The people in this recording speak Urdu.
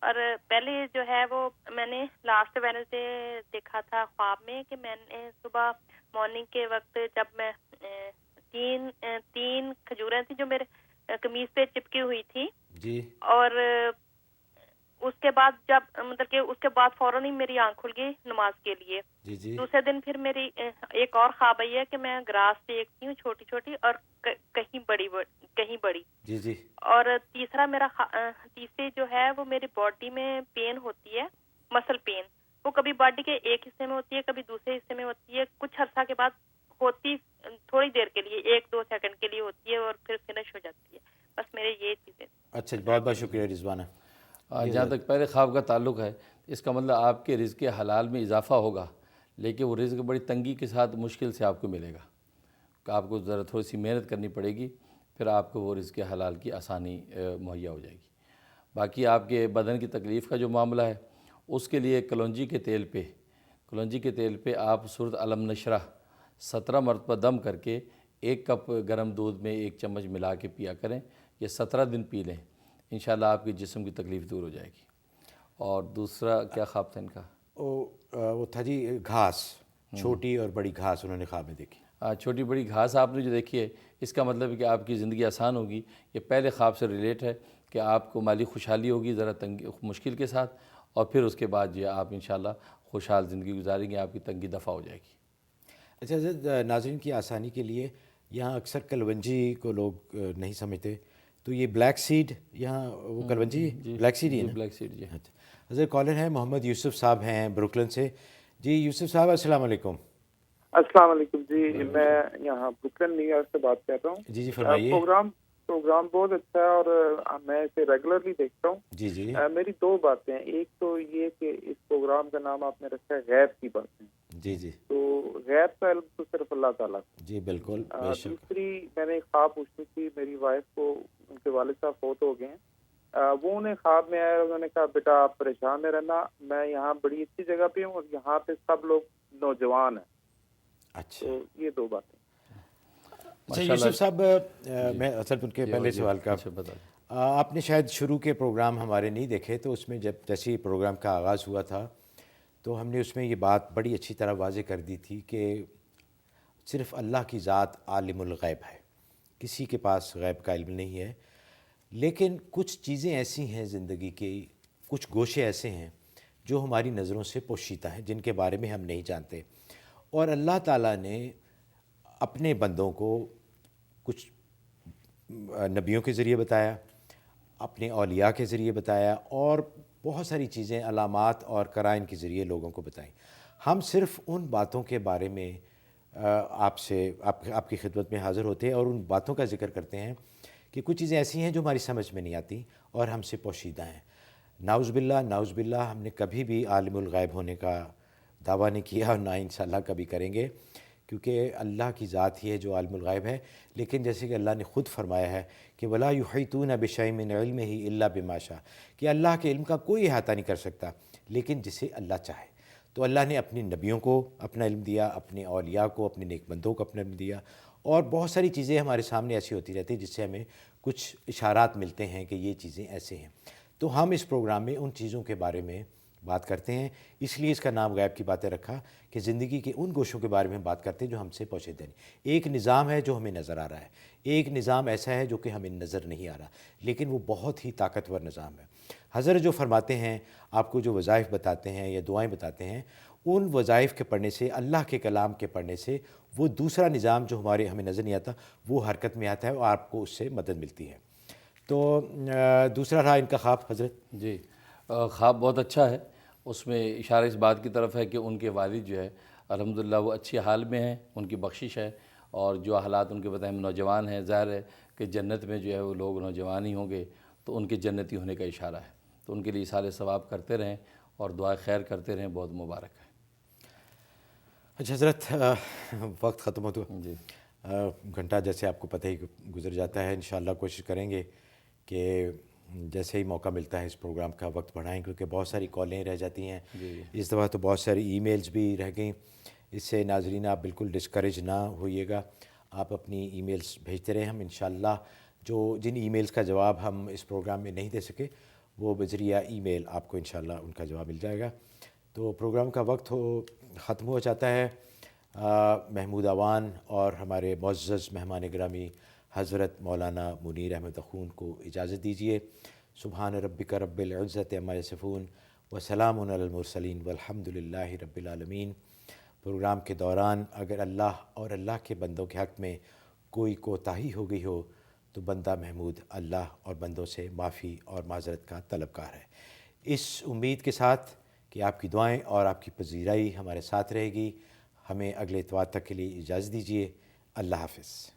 اور پہلے جو ہے وہ میں نے لاسٹ وینسڈے دیکھا تھا خواب میں کہ میں نے صبح مارننگ کے وقت جب میں تین کھجوریں تھیں جو میرے قمیض پہ چپکی ہوئی تھی، جی اور اس کے بعد جب مطلب کہ اس کے بعد فوراً ہی میری آنکھ کھل گئی نماز کے لیے. جی جی دوسرے دن پھر میری ایک اور خواب آئی ہے کہ میں گراس دیکھتی ہوں چھوٹی چھوٹی اور کہیں بڑی. جی جی اور تیسرا میرا تیسری جو ہے وہ میری باڈی میں پین ہوتی ہے، مسل پین. وہ کبھی باڈی کے ایک حصے میں ہوتی ہے، کبھی دوسرے حصے میں ہوتی ہے. کچھ عرصہ کے بعد ہوتی تھوڑی دیر کے لیے، 1-2 سیکنڈ کے لیے ہوتی ہے اور پھر فنش ہو جاتی ہے. بس میرے یہ چیزیں. اچھا جی، بہت بہت شکریہ رضوانہ. جی جہاں حضرت. تک پہلے خواب کا تعلق ہے، اس کا مطلب آپ کے رزق حلال میں اضافہ ہوگا، لیکن وہ رزق بڑی تنگی کے ساتھ مشکل سے آپ کو ملے گا، کہ آپ کو ذرا تھوڑی سی محنت کرنی پڑے گی، پھر آپ کو وہ رزق حلال کی آسانی مہیا ہو جائے گی. باقی آپ کے بدن کی تکلیف کا جو معاملہ ہے، اس کے لیے کلونجی کے تیل پہ آپ سورۃ علم نشرح 17 مرتبہ دم کر کے 1 کپ گرم دودھ میں 1 چمچ ملا کے پیا کریں. یہ 17 دن پی لیں، انشاءاللہ آپ کی جسم کی تکلیف دور ہو جائے گی. اور دوسرا کیا خواب تھا ان کا؟ وہ تھا جی گھاس، چھوٹی اور بڑی گھاس انہوں نے خواب میں دیکھی. چھوٹی بڑی گھاس آپ نے جو دیکھی ہے، اس کا مطلب ہے کہ آپ کی زندگی آسان ہوگی. یہ پہلے خواب سے ریلیٹ ہے کہ آپ کو مالی خوشحالی ہوگی ذرا مشکل کے ساتھ، اور پھر اس کے بعد جو ہے آپ انشاءاللہ خوشحال زندگی گزاریں گے، آپ کی تنگی دفع ہو جائے گی. اچھا حضرت، ناظرین کی آسانی کے لیے یہاں اکثر کلونجی کو لوگ نہیں سمجھتے، تو یہ بلیک سیڈ یہاں وہ کلونجی بلیک سیڈ ہی ہے جی نا؟ بلیک سیڈ جی. اچھا حضرت، کالر ہیں محمد یوسف صاحب ہیں بروکلن سے. جی یوسف صاحب السلام علیکم. السلام علیکم جی، میں یہاں بروکلن نیو یارک سے بات کر رہا ہوں. جی جی فرمائیے. پروگرام بہت اچھا ہے اور میں اسے ریگولرلی دیکھتا ہوں. جی جی میری 2 باتیں ہیں. ایک تو یہ کہ اس پروگرام کا نام آپ نے رکھا ہے غیب کی باتیں. جی جی تو غیب کا علم تو صرف اللہ تعالیٰ کو. جی بالکل بے شک. دوسری میں نے ایک خواب پوچھنی تھی. میری وائف کو ان کے والد صاحب فوت ہو گئے ہیں. وہ انہیں خواب میں آیا، انہوں نے کہا بیٹا آپ پریشان نہ رہنا، میں یہاں بڑی اچھی جگہ پہ ہوں اور یہاں پہ سب لوگ نوجوان ہیں. اچھا تو یہ 2 باتیں. اچھا یوسف صاحب، میں اصل ان کے پہلے سوال کا، آپ نے شاید شروع کے پروگرام ہمارے نہیں دیکھے، تو اس میں جب جیسے ہی پروگرام کا آغاز ہوا تھا تو ہم نے اس میں یہ بات بڑی اچھی طرح واضح کر دی تھی کہ صرف اللہ کی ذات عالم الغیب ہے، کسی کے پاس غیب کا علم نہیں ہے. لیکن کچھ چیزیں ایسی ہیں زندگی کی، کچھ گوشے ایسے ہیں جو ہماری نظروں سے پوشیدہ ہیں، جن کے بارے میں ہم نہیں جانتے. اور اللہ تعالیٰ نے اپنے بندوں کو کچھ نبیوں کے ذریعے بتایا، اپنے اولیاء کے ذریعے بتایا، اور بہت ساری چیزیں علامات اور قرائن کے ذریعے لوگوں کو بتائیں. ہم صرف ان باتوں کے بارے میں آپ کی خدمت میں حاضر ہوتے ہیں اور ان باتوں کا ذکر کرتے ہیں کہ کچھ چیزیں ایسی ہیں جو ہماری سمجھ میں نہیں آتی اور ہم سے پوشیدہ ہیں. نعوذ باللہ ہم نے کبھی بھی عالم الغیب ہونے کا دعویٰ نہیں کیا اور نہ انشاءاللہ کبھی کریں گے، کیونکہ اللہ کی ذات ہی ہے جو عالم الغیب ہے. لیکن جیسے کہ اللہ نے خود فرمایا ہے کہ وَلَا يُحِيطُونَ بِشَيْءٍ مِّنْ عِلْمِهِ إِلَّا بِمَا شَاءَ، کہ اللہ کے علم کا کوئی احاطہ نہیں کر سکتا لیکن جسے اللہ چاہے. تو اللہ نے اپنے نبیوں کو اپنا علم دیا، اپنے اولیاء کو، اپنے نیک بندوں کو اپنا علم دیا، اور بہت ساری چیزیں ہمارے سامنے ایسی ہوتی رہتی ہیں جس سے ہمیں کچھ اشارات ملتے ہیں کہ یہ چیزیں ایسے ہیں. تو ہم اس پروگرام میں ان چیزوں کے بارے میں بات کرتے ہیں، اس لیے اس کا نام غیب کی باتیں رکھا کہ زندگی کے ان گوشوں کے بارے میں ہم بات کرتے ہیں جو ہم سے پوشیدہ نہیں. ایک نظام ہے جو ہمیں نظر آ رہا ہے، ایک نظام ایسا ہے جو کہ ہمیں نظر نہیں آ رہا، لیکن وہ بہت ہی طاقتور نظام ہے. حضرت جو فرماتے ہیں، آپ کو جو وظائف بتاتے ہیں یا دعائیں بتاتے ہیں، ان وظائف کے پڑھنے سے، اللہ کے کلام کے پڑھنے سے، وہ دوسرا نظام جو ہمیں نظر نہیں آتا وہ حرکت میں آتا ہے اور آپ کو اس سے مدد ملتی ہے. تو دوسرا رہا ان کا خواب حضرت. جی خواب بہت اچھا ہے. اس میں اشارہ اس بات کی طرف ہے کہ ان کے والد جو ہے الحمدللہ وہ اچھی حال میں ہیں، ان کی بخشش ہے، اور جو حالات ان کے بتائیں نوجوان ہیں، ظاہر ہے کہ جنت میں جو ہے وہ لوگ نوجوان ہی ہوں گے، تو ان کے جنتی ہونے کا اشارہ ہے. تو ان کے لیے اثار ثواب کرتے رہیں اور دعا خیر کرتے رہیں، بہت مبارک ہے. اچھا حضرت، وقت ختم ہو تو جی گھنٹہ جیسے آپ کو پتہ ہی گزر جاتا ہے. انشاءاللہ کوشش کریں گے کہ جیسے ہی موقع ملتا ہے اس پروگرام کا وقت بڑھائیں، کیونکہ بہت ساری کالیں رہ جاتی ہیں. اس دفعہ تو بہت ساری ای میلز بھی رہ گئیں. اس سے ناظرین آپ بالکل ڈسکریج نہ ہوئیے گا، آپ اپنی ای میلز بھیجتے رہیں. ہم انشاءاللہ جن ای میلز کا جواب ہم اس پروگرام میں نہیں دے سکے وہ بذریعہ ای میل آپ کو انشاءاللہ ان کا جواب مل جائے گا۔ تو پروگرام کا وقت ختم ہو جاتا ہے۔ محمود اوان اور ہمارے معزز مہمان گرامی حضرت مولانا منیر احمد اخون کو اجازت دیجیے۔ سبحان ربک رب العزت عما یصفون وسلام علی المرسلین والحمد للہ رب العالمین۔ پروگرام کے دوران اگر اللہ اور اللہ کے بندوں کے حق میں کوئی کوتاہی ہو گئی ہو تو بندہ محمود اللہ اور بندوں سے معافی اور معذرت کا طلبگار ہے، اس امید کے ساتھ کہ آپ کی دعائیں اور آپ کی پذیرائی ہمارے ساتھ رہے گی۔ ہمیں اگلے اتوار تک کے لیے اجازت دیجیے۔ اللہ حافظ۔